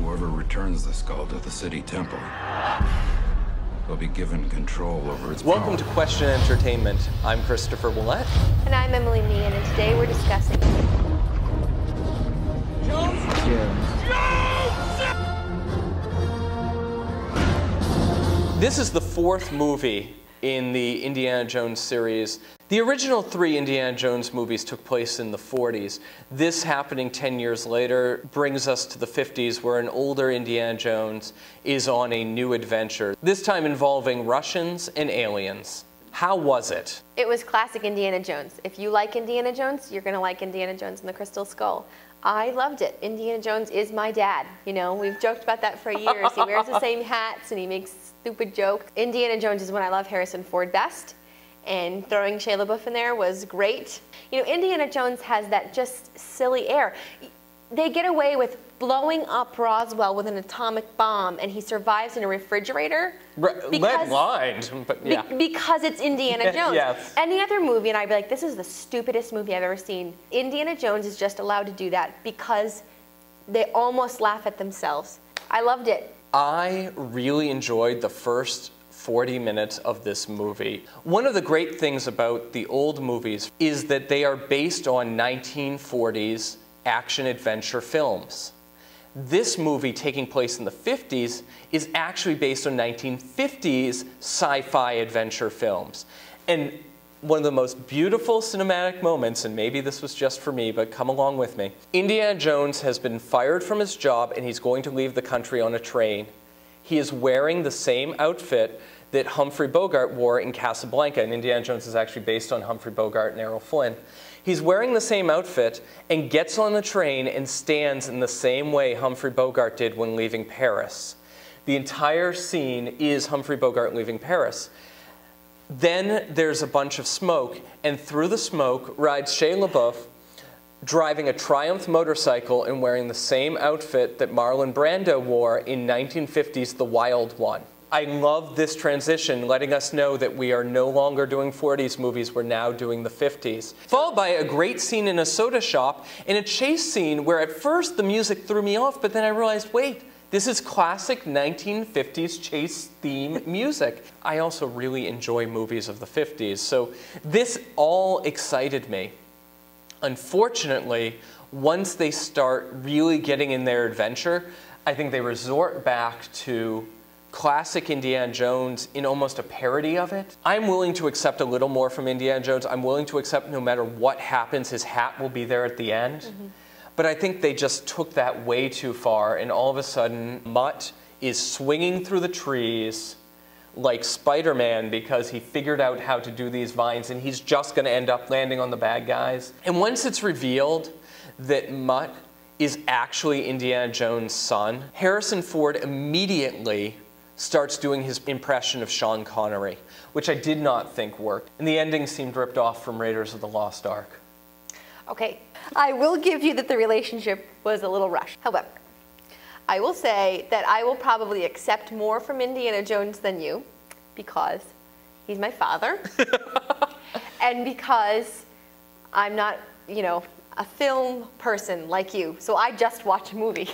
Whoever returns the skull to the city temple will be given control over its Welcome power. to Question Entertainment. I'm Christopher Willett. And I'm Emily Meehan, and today we're discussing... This is the fourth movie in the Indiana Jones series. The original three Indiana Jones movies took place in the 40s. This, happening 10 years later, brings us to the 50s, where an older Indiana Jones is on a new adventure, this time involving Russians and aliens. How was it? It was classic Indiana Jones. If you like Indiana Jones, you're going to like Indiana Jones and the Crystal Skull. I loved it. Indiana Jones is my dad. You know, we've joked about that for years. He wears the same hats and he makes stupid jokes. Indiana Jones is when I love Harrison Ford best, and throwing Shia LaBeouf in there was great. You know, Indiana Jones has that just silly air. They get away with blowing up Roswell with an atomic bomb, and he survives in a refrigerator. Lead lined, but yeah. Because it's Indiana Jones. Yes. Any other movie, and I'd be like, this is the stupidest movie I've ever seen. Indiana Jones is just allowed to do that because they almost laugh at themselves. I loved it. I really enjoyed the first 40 minutes of this movie. One of the great things about the old movies is that they are based on 1940s action-adventure films. This movie, taking place in the 50s, is actually based on 1950s sci-fi adventure films. And one of the most beautiful cinematic moments, and maybe this was just for me, but come along with me. Indiana Jones has been fired from his job and he's going to leave the country on a train. He is wearing the same outfit that Humphrey Bogart wore in Casablanca, and Indiana Jones is actually based on Humphrey Bogart and Errol Flynn. He's wearing the same outfit and gets on the train and stands in the same way Humphrey Bogart did when leaving Paris. The entire scene is Humphrey Bogart leaving Paris. Then there's a bunch of smoke, and through the smoke rides Shia LaBeouf, driving a Triumph motorcycle and wearing the same outfit that Marlon Brando wore in 1950's The Wild One. I love this transition, letting us know that we are no longer doing 40s movies, we're now doing the 50s. Followed by a great scene in a soda shop and a chase scene where at first the music threw me off, but then I realized, wait, this is classic 1950s chase theme music. I also really enjoy movies of the 50s, so this all excited me. Unfortunately, once they start really getting in their adventure, I think they resort back to classic Indiana Jones in almost a parody of it. I'm willing to accept a little more from Indiana Jones. I'm willing to accept no matter what happens, his hat will be there at the end. Mm-hmm. But I think they just took that way too far, and all of a sudden, Mutt is swinging through the trees like Spider-Man because he figured out how to do these vines, and he's just going to end up landing on the bad guys. And once it's revealed that Mutt is actually Indiana Jones' son, Harrison Ford immediately starts doing his impression of Sean Connery, which I did not think worked. And the ending seemed ripped off from Raiders of the Lost Ark. Okay, I will give you that the relationship was a little rushed. However, I will say that I will probably accept more from Indiana Jones than you because he's my father and because I'm not, you know, a film person like you, so I just watch a movie.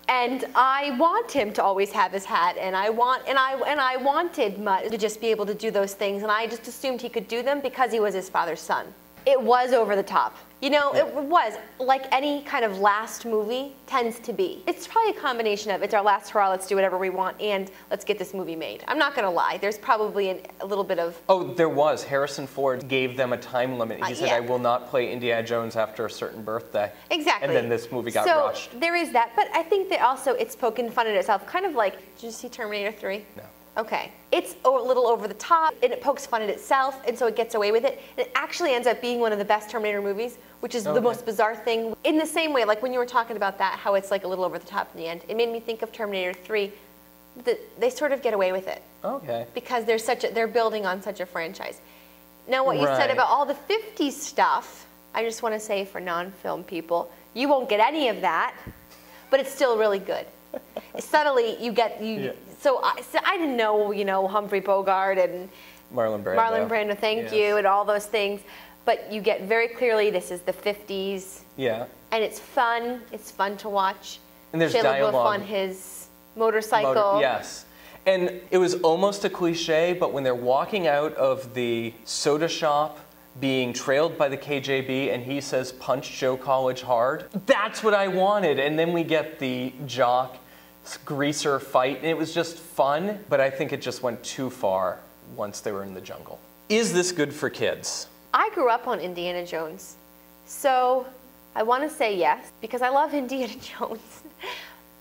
And I want him to always have his hat, and I wanted Mutt to just be able to do those things, and I just assumed he could do them because he was his father's son. It was over the top. You know, it was like any kind of last movie tends to be. It's probably a combination of it's our last hurrah, let's do whatever we want, and let's get this movie made. I'm not going to lie. There's probably a little bit of... Oh, there was. Harrison Ford gave them a time limit. He said, yeah. I will not play Indiana Jones after a certain birthday. Exactly. And then this movie got rushed. So there is that. But I think that also it's poking fun at itself. Kind of like, did you see Terminator 3? No. Okay. It's a little over the top, and it pokes fun at itself, and so it gets away with it. And it actually ends up being one of the best Terminator movies, which is the most bizarre thing. In the same way, like when you were talking about that, how it's like a little over the top in the end, it made me think of Terminator 3. They sort of get away with it. Okay. Because they're building on such a franchise. Now, what you said about all the 50s stuff, I just want to say for non-film people, you won't get any of that, but it's still really good. Subtly, you get... So I didn't know, you know, Humphrey Bogart and Marlon Brando, thank you, and all those things. But you get very clearly this is the 50s. Yeah. And it's fun to watch. And there's Shia LaBeouf dialogue. on his motorcycle. Yes. And it was almost a cliche, but when they're walking out of the soda shop being trailed by the KJB and he says, "Punch Joe College hard," that's what I wanted. And then we get the jock greaser fight, and it was just fun, but I think it just went too far once they were in the jungle. Is this good for kids? I grew up on Indiana Jones, so I want to say yes, because I love Indiana Jones.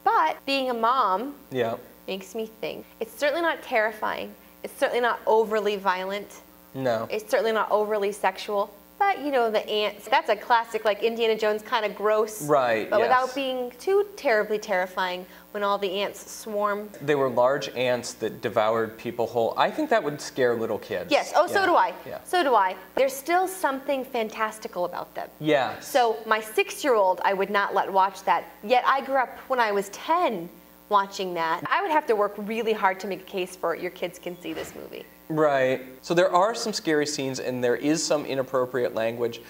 But being a mom Yeah. makes me think. It's certainly not terrifying. It's certainly not overly violent. No. It's certainly not overly sexual. But, you know, the ants, that's a classic, like Indiana Jones, kind of gross. Right, But yes. without being too terribly terrifying when all the ants swarm. They were large ants that devoured people whole. I think that would scare little kids. Yes, oh, so Yeah. do I. Yeah. So do I. There's still something fantastical about them. Yes. So my 6-year-old, I would not let watch that. Yet I grew up when I was 10 watching that. I would have to work really hard to make a case for your kids can see this movie. Right. So there are some scary scenes and there is some inappropriate language.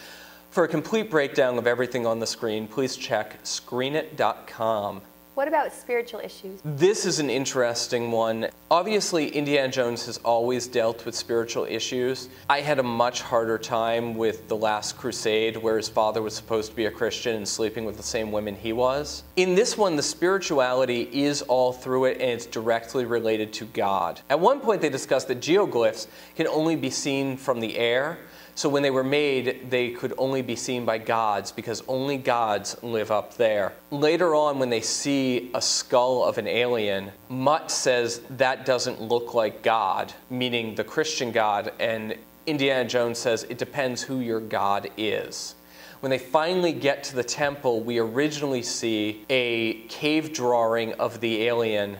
For a complete breakdown of everything on the screen, please check screenit.com. What about spiritual issues? This is an interesting one. Obviously, Indiana Jones has always dealt with spiritual issues. I had a much harder time with The Last Crusade, where his father was supposed to be a Christian and sleeping with the same women he was. In this one, the spirituality is all through it, and it's directly related to God. At one point, they discussed that geoglyphs can only be seen from the air. So when they were made, they could only be seen by gods because only gods live up there. Later on, when they see a skull of an alien, Mutt says that doesn't look like God, meaning the Christian God, and Indiana Jones says it depends who your God is. When they finally get to the temple, we originally see a cave drawing of the alien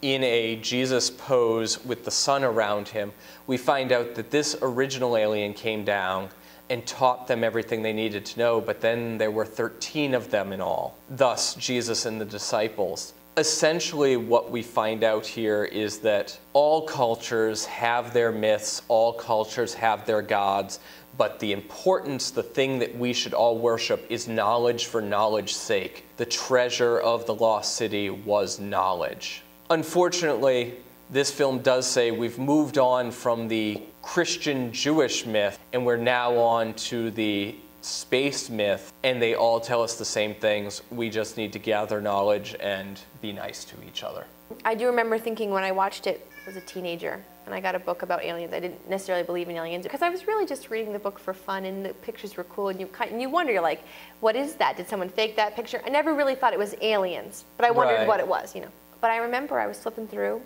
in a Jesus pose with the sun around him. We find out that this original alien came down and taught them everything they needed to know, but then there were 13 of them in all, thus Jesus and the disciples. Essentially, what we find out here is that all cultures have their myths, all cultures have their gods, but the importance, the thing that we should all worship is knowledge for knowledge's sake. The treasure of the lost city was knowledge. Unfortunately, this film does say we've moved on from the Christian-Jewish myth and we're now on to the space myth, and they all tell us the same things. We just need to gather knowledge and be nice to each other. I do remember thinking when I watched it as a teenager, and I got a book about aliens. I didn't necessarily believe in aliens because I was really just reading the book for fun, and the pictures were cool, and you wonder, you're like, what is that? Did someone fake that picture? I never really thought it was aliens, but I wondered Right. what it was, you know. But I remember I was flipping through,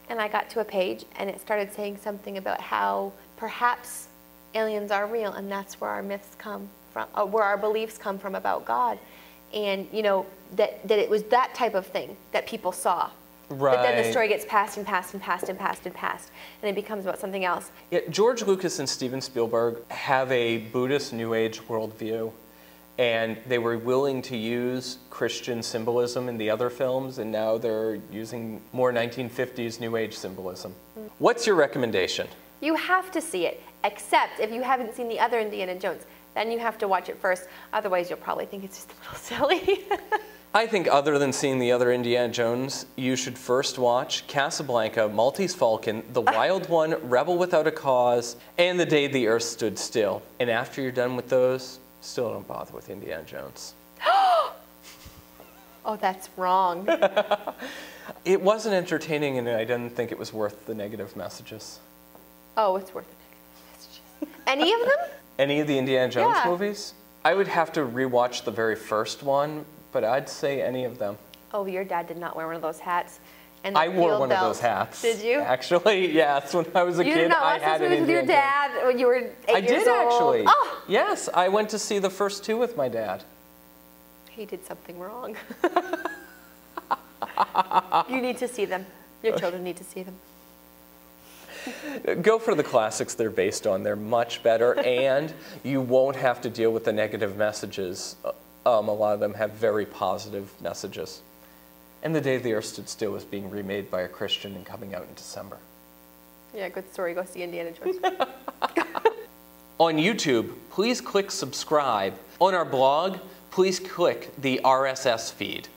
and I got to a page, and it started saying something about how perhaps aliens are real, and that's where our myths come from, where our beliefs come from about God. And, you know, that it was that type of thing that people saw. Right. But then the story gets passed and passed and passed and passed and passed, and it becomes about something else. Yeah, George Lucas and Steven Spielberg have a Buddhist New Age worldview, and they were willing to use Christian symbolism in the other films, and now they're using more 1950s New Age symbolism. What's your recommendation? You have to see it, except if you haven't seen the other Indiana Jones. Then you have to watch it first. Otherwise, you'll probably think it's just a little silly. I think other than seeing the other Indiana Jones, you should first watch Casablanca, Maltese Falcon, The Wild One, Rebel Without a Cause, and The Day the Earth Stood Still. And after you're done with those, still don't bother with Indiana Jones. Oh, that's wrong. It wasn't entertaining, and I didn't think it was worth the negative messages. Oh, it's worth it. Any of them? Any of the Indiana Jones Yeah. movies? I would have to rewatch the very first one, but I'd say any of them. Oh, your dad did not wear one of those hats. And I the wore field one belt. of those hats. Did you? Actually, yes. When I was a You kid, did not I watch had those an movies with your Indiana dad when you were 8 I years did old? actually. Oh, Yes, I went to see the first two with my dad. he did something wrong. You need to see them. Your children need to see them. Go for the classics they're based on. They're much better, and you won't have to deal with the negative messages. A lot of them have very positive messages. And The Day the Earth Stood Still is being remade by a Christian and coming out in December. Yeah, good story. Go see Indiana Jones. On YouTube, please click subscribe. On our blog, please click the RSS feed.